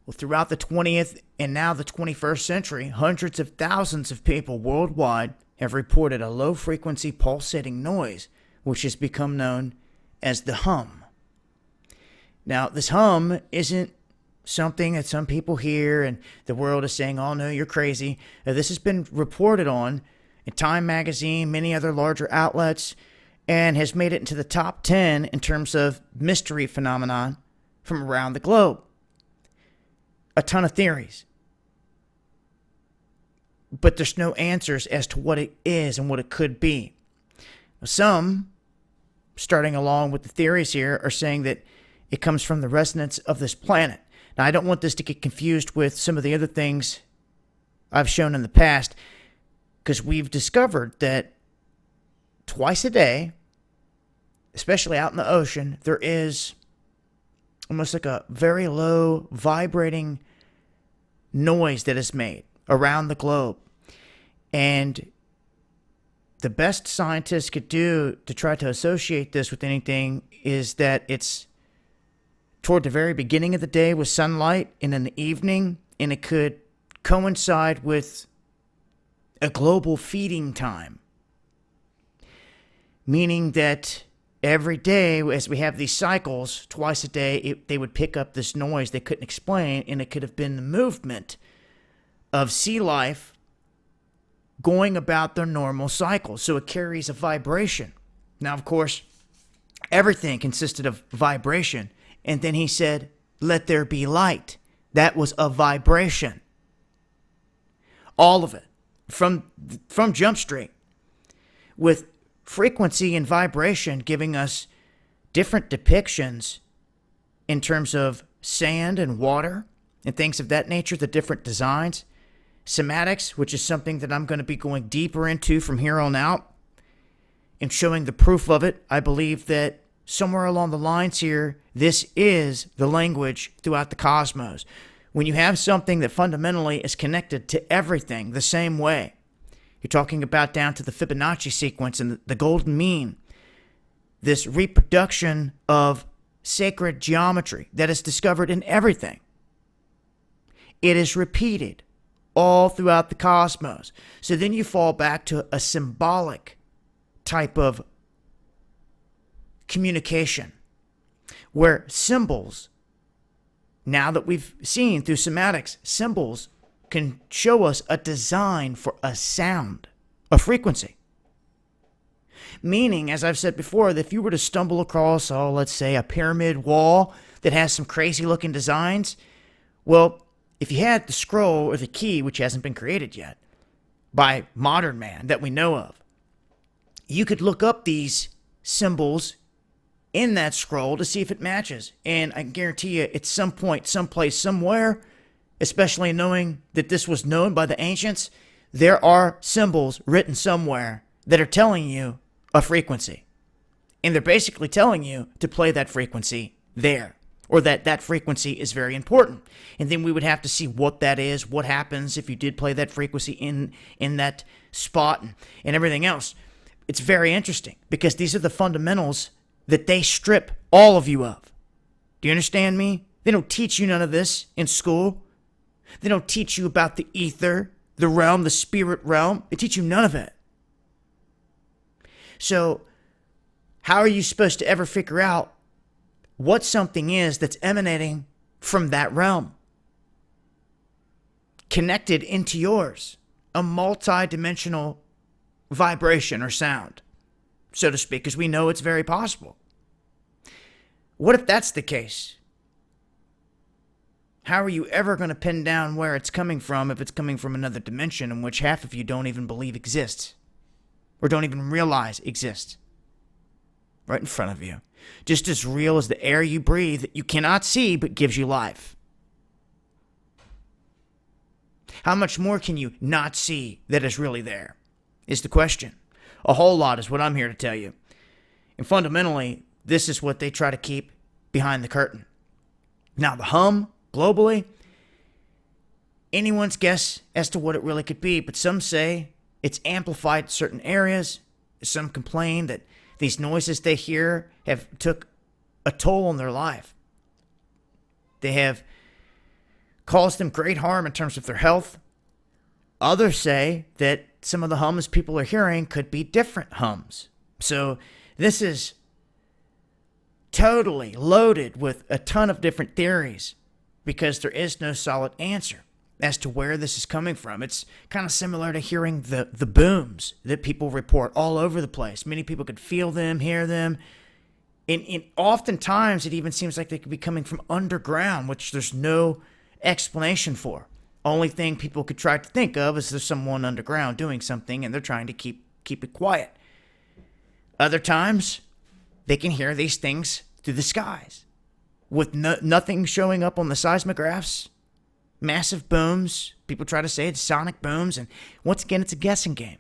Well, throughout the 20th and now the 21st century, hundreds of thousands of people worldwide have reported a low-frequency pulsating noise, which has become known as the hum. Now, this hum isn't something that some people hear and the world is saying, oh no, you're crazy. This has been reported on in Time magazine, many other larger outlets, and has made it into the top 10 in terms of mystery phenomenon from around the globe. A ton of theories. But there's no answers as to what it is and what it could be. Some, starting along with the theories here, are saying that it comes from the resonance of this planet. Now, I don't want this to get confused with some of the other things I've shown in the past, because we've discovered that twice a day, especially out in the ocean, there is almost like a very low vibrating noise that is made around the globe. And the best scientists could do to try to associate this with anything is that it's toward the very beginning of the day with sunlight and in the evening, and it could coincide with a global feeding time. Meaning that every day, as we have these cycles, twice a day, they would pick up this noise they couldn't explain, and it could have been the movement of sea life going about their normal cycle. So it carries a vibration. Now, of course, everything consisted of vibration. And then he said, let there be light. That was a vibration. All of it. From Jump Street. With frequency and vibration giving us different depictions in terms of sand and water and things of that nature, the different designs. Somatics, which is something that I'm going to be going deeper into from here on out and showing the proof of it. I believe that somewhere along the lines here, this is the language throughout the cosmos. When you have something that fundamentally is connected to everything the same way, you're talking about down to the Fibonacci sequence and the golden mean, this reproduction of sacred geometry that is discovered in everything. It is repeated all throughout the cosmos. So then you fall back to a symbolic type of communication where symbols, now that we've seen through somatics, symbols can show us a design for a sound, a frequency. Meaning, as I've said before, that if you were to stumble across, let's say a pyramid wall that has some crazy looking designs, well, if you had the scroll or the key, which hasn't been created yet by modern man that we know of, you could look up these symbols in that scroll to see if it matches. And I can guarantee you at some point, someplace, somewhere, especially knowing that this was known by the ancients, there are symbols written somewhere that are telling you a frequency. And they're basically telling you to play that frequency there, or that frequency is very important. And then we would have to see what that is, what happens if you did play that frequency in that spot and everything else. It's very interesting because these are the fundamentals that they strip all of you of. Do you understand me? They don't teach you none of this in school. They don't teach you about the ether, the realm, the spirit realm. They teach you none of it. So how are you supposed to ever figure out what something is that's emanating from that realm? Connected into yours. A multi-dimensional vibration or sound, so to speak, because we know it's very possible. What if that's the case? How are you ever going to pin down where it's coming from if it's coming from another dimension in which half of you don't even believe exists or don't even realize exists? Right in front of you. Just as real as the air you breathe that you cannot see but gives you life. How much more can you not see that is really there, is the question. A whole lot is what I'm here to tell you. And fundamentally, this is what they try to keep behind the curtain. Now, the hum, globally, anyone's guess as to what it really could be, but some say it's amplified in certain areas. Some complain that these noises they hear have took a toll on their life. They have cause them great harm in terms of their health. Others say that some of the hums people are hearing could be different hums. So this is totally loaded with a ton of different theories because there is no solid answer as to where this is coming from. It's kind of similar to hearing the booms that people report all over the place. Many people could feel them, hear them. And oftentimes it even seems like they could be coming from underground, which there's no explanation for. Only thing people could try to think of is there's someone underground doing something and they're trying to keep it quiet. Other times, they can hear these things through the skies with nothing showing up on the seismographs. Massive booms. People try to say it's sonic booms, and once again, it's a guessing game.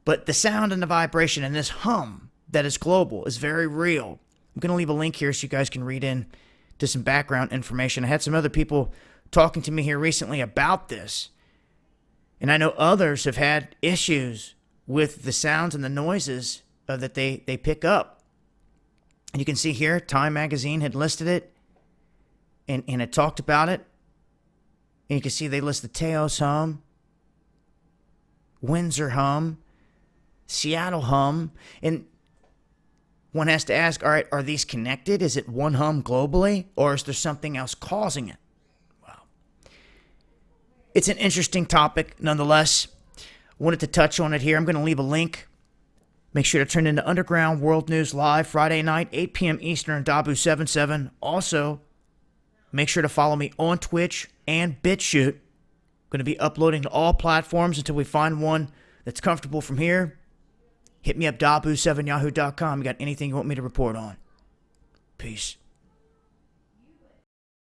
But the sound and the vibration and this hum that is global is very real. I'm going to leave a link here so you guys can read in to some background information. I had some other people talking to me here recently about this, and I know others have had issues with the sounds and the noises that they pick up. And you can see here, Time Magazine had listed it, and it talked about it. And you can see they list the Teos hum, Windsor hum, Seattle hum. And one has to ask, all right, are these connected? Is it one hum globally, or is there something else causing it? Well, it's an interesting topic nonetheless. Wanted to touch on it here. I'm going to leave a link. Make sure to turn into Underground World News Live Friday night, 8 p.m. Eastern, Dabu77. Also, make sure to follow me on Twitch and BitChute. I'm going to be uploading to all platforms until we find one that's comfortable from here. Hit me up, Dabu7yahoo.com. You got anything you want me to report on? Peace.